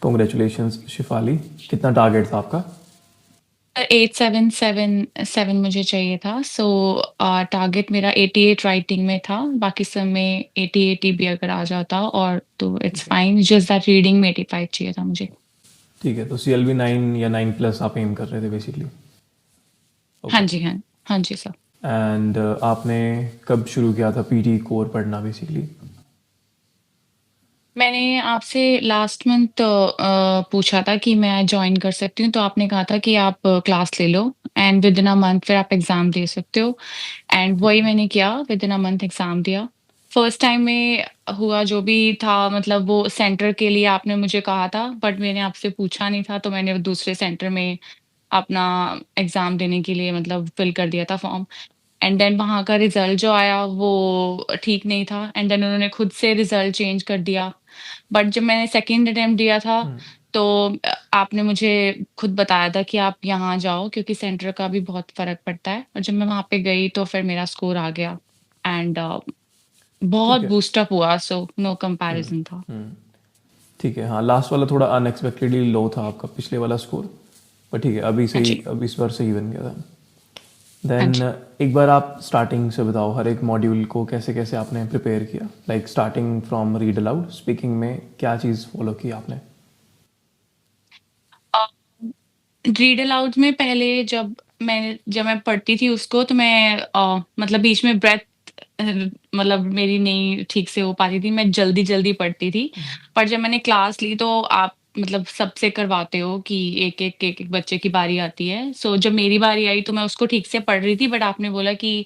Congratulations Shifali. कितना target था आपका? 8777 मुझे चाहिए था। सो टारगेट मेरा 88 राइटिंग में था, बाकी सब में 80-80 भी अगर आ जाता और तो इट्स ठीक है। फाइन, जस्ट दैट रीडिंग में 85 चाहिए था मुझे। ठीक है, तो CLB 9 या 9 प्लस आप एम कर रहे थे बेसिकली। हाँ ओके। जी, हाँ। हाँ जी सर। एंड आपने कब शुरू किया था पीटी कोर पढ़ना बेसिकली? मैंने आपसे लास्ट मंथ पूछा था कि मैं जॉइन कर सकती हूँ, तो आपने कहा था कि आप क्लास ले लो and within a month फिर आप एग्ज़ाम दे सकते हो। एंड ठीक वही है। मैंने किया, with in a month exam दिया। फर्स्ट टाइम में हुआ जो भी था, मतलब वो सेंटर के लिए आपने मुझे कहा था, बट मैंने आपसे पूछा नहीं था, तो मैंने दूसरे सेंटर में अपना एग्ज़ाम देने के लिए मतलब फिल कर दिया था फॉर्म। एंड देन वहाँ का रिज़ल्ट जो आया वो ठीक नहीं था, एंड देन उन्होंने खुद से रिज़ल्ट चेंज कर दिया। बट जब मैंने सेकंड अटेम्प्ट दिया था, तो आपने मुझे खुद बताया था कि आप यहाँ जाओ क्योंकि सेंटर का भी बहुत फ़र्क पड़ता है, और जब मैं वहाँ पे गई तो फिर मेरा स्कोर आ गया एंड बहुत ठीक है। बूस्ट अप हुआ, सो नो कंपैरिज़न था। ठीक है, हाँ लास्ट वाला थोड़ा अनएक्सपेक्टेडली लो था आपका पिछले वाला स्कोर, पर ठीक है अभी हाँ सही, जी, अब इस बार सही बन गया था। हाँ देन जी। एक बार आप स्टार्टिंग से बताओ हर एक मॉड्यूल को कैसे कैसे आपने प्रिपेयर किया, like starting from read aloud speaking में क्या चीज़ फॉलो की आपने? अ, रीड अलाउड में पहले जब मैं पढ़ती थी उसको, तो मैं मतलब बीच में ब्रेथ मतलब मेरी नहीं ठीक से हो पाती थी, मैं जल्दी-जल्दी पढ़ती थी। पर जब मैंने क्लास ली तो आप मतलब सबसे करवाते हो कि एक-एक बच्चे की बारी आती है। सो जब मेरी बारी आई तो मैं उसको ठीक से पढ़ रही थी, बट आपने बोला कि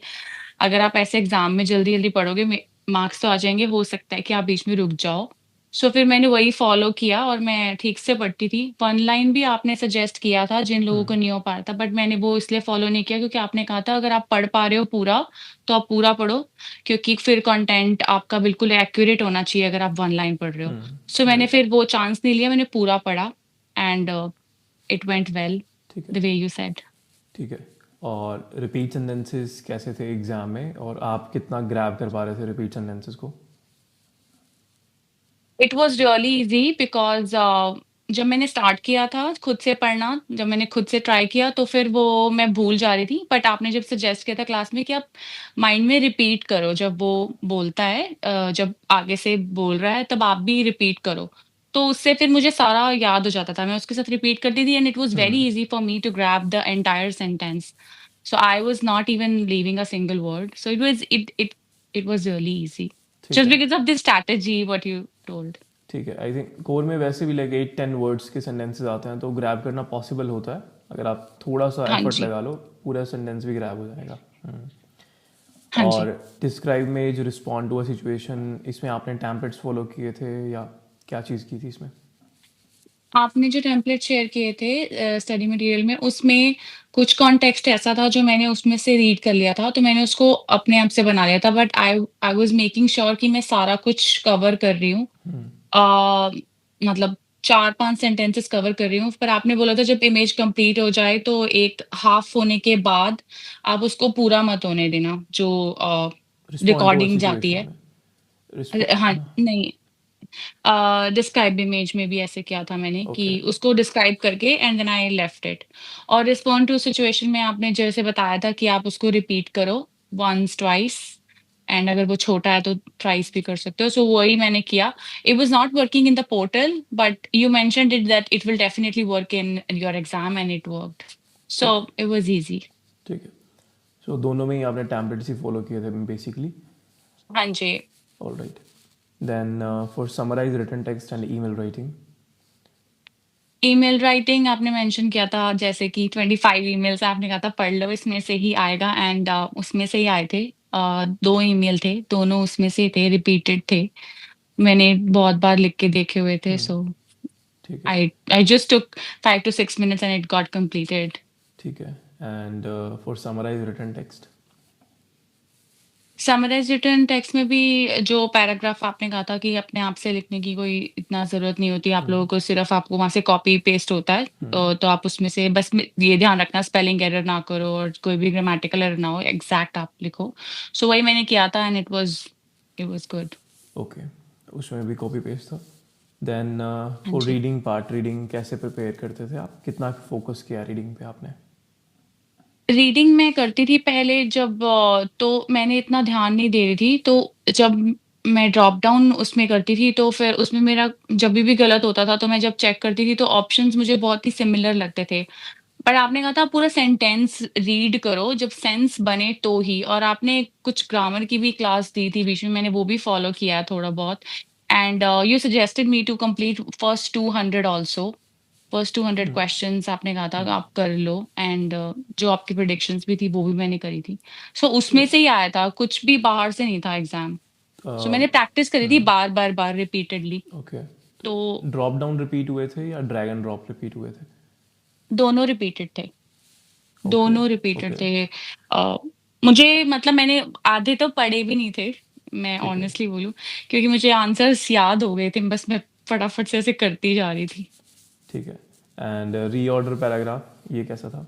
अगर आप ऐसे एग्ज़ाम में जल्दी-जल्दी पढ़ोगे, मार्क्स तो आ जाएँगे, हो सकता है कि आप बीच में रुक जाओ। सो फिर मैंने वही फ़ॉलो किया और मैं ठीक से पढ़ती थी। वन लाइन भी आपने सजेस्ट किया था जिन लोगों को नहीं हो पा रहा था, बट मैंने वो इसलिए फ़ॉलो नहीं किया क्योंकि आपने कहा था अगर आप पढ़ पा रहे हो पूरा, तो आप पूरा पढ़ो, क्योंकि फिर कंटेंट आपका बिल्कुल एक्यूरेट होना चाहिए अगर आप वन लाइन पढ़ रहे हो। सो मैंने राइट। फिर वो चांस नहीं लिया, मैंने पूरा पढ़ा एंड इट वेंट वेल ठीक है। The way you said. ठीक है। और रिपीट सेंटेंसेस कैसे थे एग्ज़ाम में, और आप कितना ग्रैब कर पा रहे थे रिपीट सेंटेंसेस को? It was really easy because जब मैंने स्टार्ट किया था खुद से पढ़ना, जब मैंने खुद से ट्राई किया तो फिर वो मैं भूल जा रही थी। बट आपने जब सजेस्ट किया था क्लास में कि आप माइंड में रिपीट करो जब वो बोलता है, जब आगे से बोल रहा है तब आप भी रिपीट करो। तो उससे फिर मुझे सारा याद हो जाता था। मैं उसके साथ रिपीट करती थी and it was very easy for me to grab the entire sentence. So I was not even leaving a single word. So it was really easy ठीक जस्ट है। Because of the strategy what you told. ठीक है, I think core में वैसे भी like 8-10 words के sentences आते हैं, तो ग्रैब करना पॉसिबल होता है अगर आप थोड़ा सा हाँ एफर्ट जी, लगा लो, पूरा सेंटेंस भी ग्रैब हो जाएगा। हाँ और जी। डिस्क्राइब में जो रिस्पॉन्ड टू अ सिचुएशन, इसमें आपने टेम्पलेट्स फॉलो किए थे या क्या चीज़ की थी इसमें? आपने जो टेम्पलेट शेयर किए थे स्टडी मटेरियल में, उसमें कुछ कॉन्टेक्स्ट ऐसा था जो मैंने उसमें से रीड कर लिया था, तो मैंने उसको अपने आप से बना लिया था, but I I was making sure कि मैं सारा कुछ कवर कर रही हूँ। मतलब 4-5 सेंटेंसेस कवर कर रही हूँ, पर आपने बोला था जब इमेज कंप्लीट हो जाए तो एक हाफ होने के बाद आप उसको पूरा मत होने देना, जो रिस्पॉन्ड टू अ रिकॉर्डिंग जाती सिचुएशन है। में रिस्पॉन्ड, हाँ, हाँ। नहीं, डिस्क्राइब इमेज में भी ऐसे किया था मैंने कि ओके। उसको डिस्क्राइब करके and then I left it. और रिस्पॉन्ड टू सिचुएशन में आपने जैसे बताया था कि आप उसको रिपीट करो वंस ट्वाइस, एंड अगर वो छोटा है तो थ्राइस भी कर सकते हो, सो वही मैंने किया। It was not working in the portal, but you mentioned it that it will definitely work in your exam and it worked, so ठीक है। It was easy. ठीक है। सो दोनों में ही आपने टेम्पलेट्स ही फॉलो किए थे बेसिकली। हाँ जी। All right. Then for summarise written text and email writing. Email writing आपने मेंशन किया था जैसे कि 25 ईमेल्स आपने कहा था पढ़ लो इसमें से ही आएगा, एंड उसमें से ही आए थे। 2 ईमेल थे, दोनों उसमें से थे, रिपीटेड थे। मैंने बहुत बार लिख के देखे हुए थे, सो ठीक है। I just took 5 to 6 minutes and it got completed. ठीक है। And for summarise written text. Summarise written text में भी जो पैराग्राफ आपने कहा था कि अपने आप से लिखने की कोई इतना ज़रूरत नहीं होती, आप लोगों को सिर्फ़ आपको वहाँ से कॉपी पेस्ट होता है। तो आप उसमें से बस ये ध्यान रखना स्पेलिंग एरर ना करो और कोई भी ग्रामेटिकल एरर ना हो, एग्ज़ैक्ट आप लिखो। सो वही मैंने किया था and it was good. Okay, उसमें भी कॉपी पेस्ट था। देन हाँ फॉर जी। रीडिंग पार्ट, रीडिंग कैसे प्रिपेयर करते थे आप? कितना फोकस किया रीडिंग पे आपने? रीडिंग मैं करती थी पहले जब तो मैंने इतना ध्यान नहीं दे रही थी, तो जब मैं ड्रॉप डाउन उसमें करती थी, तो फिर उसमें मेरा जब भी गलत होता था, तो मैं जब चेक करती थी, तो ऑप्शंस मुझे बहुत ही सिमिलर लगते थे। पर आपने कहा था पूरा सेंटेंस रीड करो, जब सेंस बने तो ही, और आपने कुछ ग्रामर की भी क्लास दी थी बीच में, मैंने वो भी फॉलो किया है थोड़ा बहुत। And you suggested me to complete first 200 also. First 200 questions आपने कहा था आप कर लो, एंड जो आपकी प्रेडिक्शंस भी थी वो भी मैंने करी थी। सो तो उसमें से ही आया था, कुछ भी बाहर से नहीं था एग्जाम। सो मैंने प्रैक्टिस करी थी बार बार बार रिपीटेडली। ओके, तो तो ड्रॉप डाउन रिपीट हुए थे या ड्रैग एंड ड्रॉप रिपीट हुए थे? दोनों रिपीटेड थे। ओके, दोनों रिपीटेड ओके, थे। अ, मुझे मतलब मैंने आधे तो पढ़े भी नहीं थे, मैं ठीक है, ऑनेस्टली बोलूँ, क्योंकि मुझे आंसर्स याद हो गए थे, बस मैं फटाफट से ऐसे करती जा रही थी। ठीक है। एंड रीऑर्डर पैराग्राफ ये कैसा था?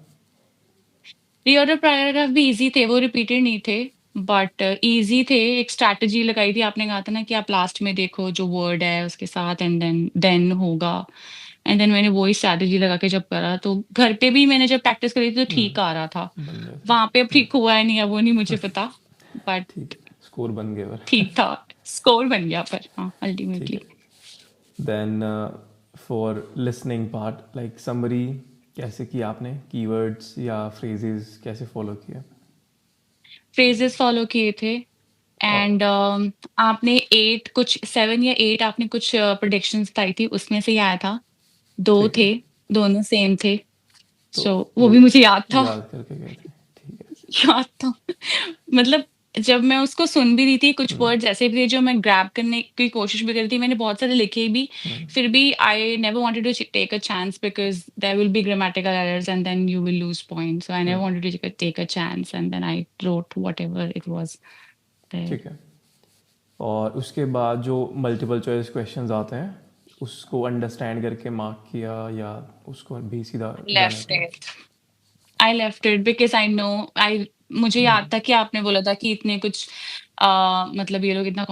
रीऑर्डर पैराग्राफ भी इजी थे, वो रिपीटेड नहीं थे, बट इजी थे। एक स्ट्रैटेजी लगाई थी, आपने कहा था ना कि आप लास्ट में देखो जो वर्ड है उसके साथ, एंड देन होगा। एंड देन मैंने वही स्ट्रैटेजी लगा के जब करा, तो घर पे भी मैंने जब प्रैक्टिस करी थी तो ठीक आ रहा था। बन गए थे? वहां पे अब ठीक हुआ है नहीं है वो नहीं मुझे पता, बट ठीक है, स्कोर बन गए पर। ठीक था। स्कोर बन गया पर हाँ ठीक अल्टीमेटली। है। Then for listening part, like summary कैसे किया आपने? कीवर्ड्स या फ्रेजेस कैसे फॉलो किए? फ्रेजेस फॉलो किए थे। और एंड आपने 8 कुछ 7 या 8 आपने कुछ प्रोडिक्शंस बताई थी, उसमें से ही आया था। 2 ठीक है, थे, दोनों सेम थे। तो सो वो वो भी मुझे याद था। याद करके गए थे। ठीक है। याद था। मतलब जब मैं उसको सुन भी रही थी, कुछ वर्ड्स ऐसे भी थे जो मैं ग्रैब करने की कोशिश भी कर रही थी, मैंने बहुत सारे लिखे भी, फिर भी I never wanted to take a chance because there will be grammatical errors and then you will lose points, so I never wanted to take a chance and then I wrote whatever it was there. ठीक है। और उसके बाद जो multiple choice questions आते हैं, उसको understand करके मार्क किया या उसको भी सीधा जाने लेफ्ट दिया? It. I left it because I know I मुझे याद था कि आपने बोला था कि इतने कुछ मतलब ये लोग इतना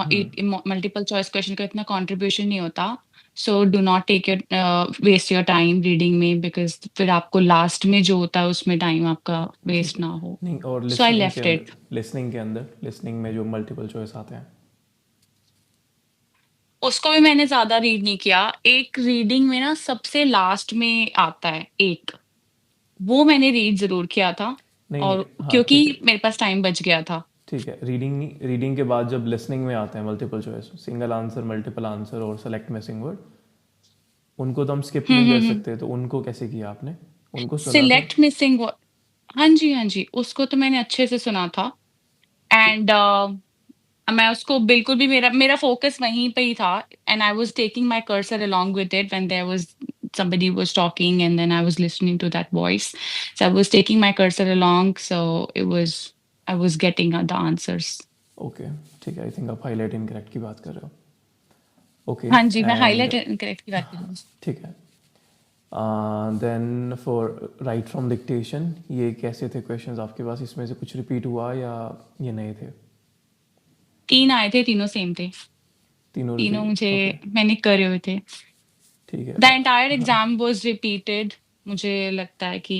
मल्टीपल चॉइस क्वेश्चन का इतना कंट्रीब्यूशन नहीं होता। So do not take your waste your time reading में, बिकॉज़ फिर आपको लास्ट में जो होता है उसमें टाइम आपका ठीक वेस्ट है। ना हो। नहीं, और सो आई लिसनिंग के लेफ्ट अंदर, इट। लिसनिंग में जो मल्टीपल चॉइस आते हैं। उसको भी मैंने ज़्यादा रीड नहीं किया। एक रीडिंग में ना सबसे लास्ट में आता है एक, वो मैंने रीड ज़रूर किया था, नहीं नहीं, और हाँ क्योंकि ठीक है, मेरे पास टाइम बच गया था। ठीक है। रीडिंग के बाद जब लिसनिंग में आते हैं multiple choice, single answer, multiple answer और सेलेक्ट मिसिंग वर्ड, उनको तो हम स्किप हुँ, नहीं हुँ, कर हुँ। सकते, तो उनको कैसे किया आपने? उनको सुना फिर? सिलेक्ट मिसिंग व हाँ जी, हाँ जी, उसको तो मैंने अच्छे से सुना था। ठीक। एंड मैं उसको बिल्कुल भी मेरा मेरा फ़ोकस वहीं पे ही था, and I was taking my cursor along with it when there was somebody was talking and then I was listening to that voice. So I was taking my cursor along, so I was getting the answers. Okay, ठीक है। I think आप highlight incorrect की बात कर रहे हो। Okay. हाँ जी, मैं एंड हाइलाइट करेक्ट की बात कर रही हूँ। ठीक है। Then for write from dictation, ये कैसे थे क्वेश्चंस आपके पास? इसमें से कुछ रिपीट हुआ या ये नए थे? 3 आए थे, तीनों सेम थे। तीनों तीनों रिपीट? मुझे ओके, मैंने करे हुए थे। ठीक है। The entire exam was repeated. मुझे लगता है कि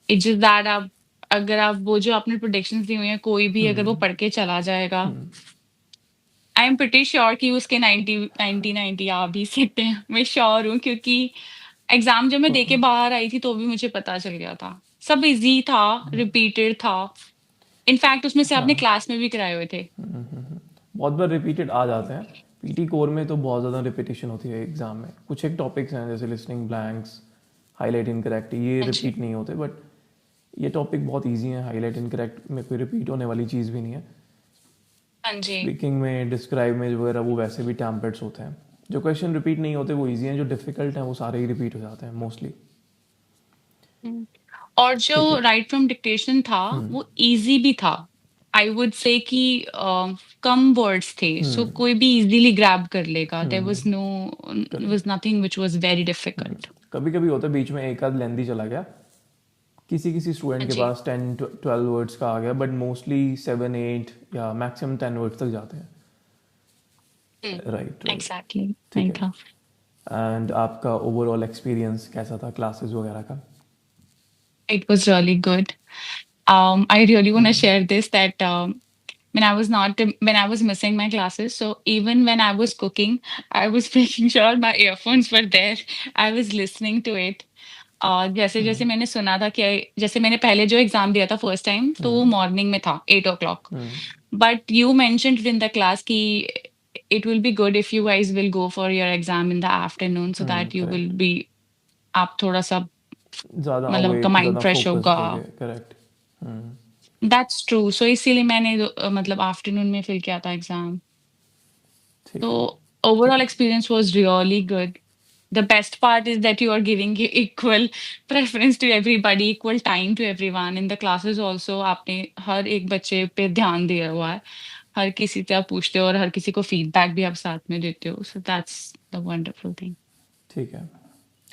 इट्स जस्ट दैट आप अगर आप वो जो आपने प्रेडिक्शंस दी हुई हैं, कोई भी अगर वो पढ़ के चला जाएगा, आई एम प्रिटी श्योर कि उसके 90 आ भी सकते हैं। मैं श्योर हूँ, क्योंकि एग्ज़ाम जब मैं दे के बाहर आई थी, तो भी मुझे पता चल गया था। सब ईज़ी था, रिपीटेड था। इनफैक्ट उसमें से आपने हाँ, क्लास में भी कराए हुए थे। बहुत बार रिपीटेड आ जाते हैं। पीटी कोर में तो बहुत ज़्यादा रिपीटिशन होती है एग्जाम में। कुछ एक टॉपिक्स हैं जैसे लिसनिंग ब्लैंक्स, हाईलाइट इनकरेक्ट, ये हाँ जी। रिपीट नहीं होते, बट ये टॉपिक बहुत इजी है। हाईलाइट इनकरेक्ट में कोई रिपीट होने वाली चीज़ भी नहीं है। हाँ जी। स्पीकिंग में, डिस्क्राइब में वगैरह वो वैसे भी टैम्पलेट्स होते हैं। जो क्वेश्चन रिपीट नहीं होते वो इजी हैं, जो डिफिकल्ट हैं वो सारे ही रिपीट हो जाते हैं मोस्टली। हुँ। और ठीक जो है। राइट फ्रॉम डिक्टेशन था, वो ईज़ी भी था। आई वुड से कि कम वर्ड्स थे, सो कोई भी ईज़िली ग्रैब कर लेगा। There correct. Was nothing which was very difficult. कभी कभी होता है बीच में एक आध लेंदी चला गया, किसी किसी हाँ स्टूडेंट के जी। पास 10-12 वर्ड्स का आ गया, बट मोस्टली 7-8 या मैक्सिमम 10 वर्ड्स तक जाते हैं। Right right. एग्जैक्टली ठीक नहीं है। था। एंड आपका ओवरऑल एक्सपीरियंस कैसा था क्लासेस वगैरह का? It was really good. I really want to share this that when I was missing my classes, so even when I was cooking, I was making sure my earphones were there. I was listening to it. जैसे जैसे मैंने सुना था कि जैसे मैंने पहले जो एग्जाम दिया था फर्स्ट टाइम तो वो मॉर्निंग में था 8 o'clock. But you mentioned in the class कि it will be good if you guys will go for your exam in the afternoon so that you will correct. be आप थोड़ा सा ज़्यादा मतलब आपका अवेक, माइंड ज़्यादा फ्रेश फोकस्ड होगा। रहोगे, करेक्ट। दैट्स ट्रू सो इसीलिए मैंने मतलब आफ्टरनून में फिल किया था एग्जाम। ठीक तो है। ठीक ओवरऑल है। Experience was really good. The best part is that you are giving equal preference to everybody, equal time to everyone in the classes also. आपने हर एक बच्चे पे ध्यान दिया हुआ है, हर किसी से आप पूछते हो और हर किसी को फीडबैक भी आप साथ में देते हो। So that's the wonderful thing. ठीक है।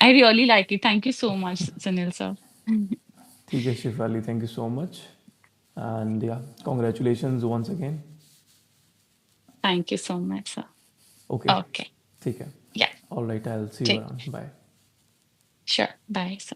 I really like it. Thank you so much Sunil sir. ठीक है Shifali, thank you so much. And yeah congratulations once again. Thank you so much sir. Okay. Okay ठीक है। Yeah all right, I will see you ठीक around, bye. Sure bye sir.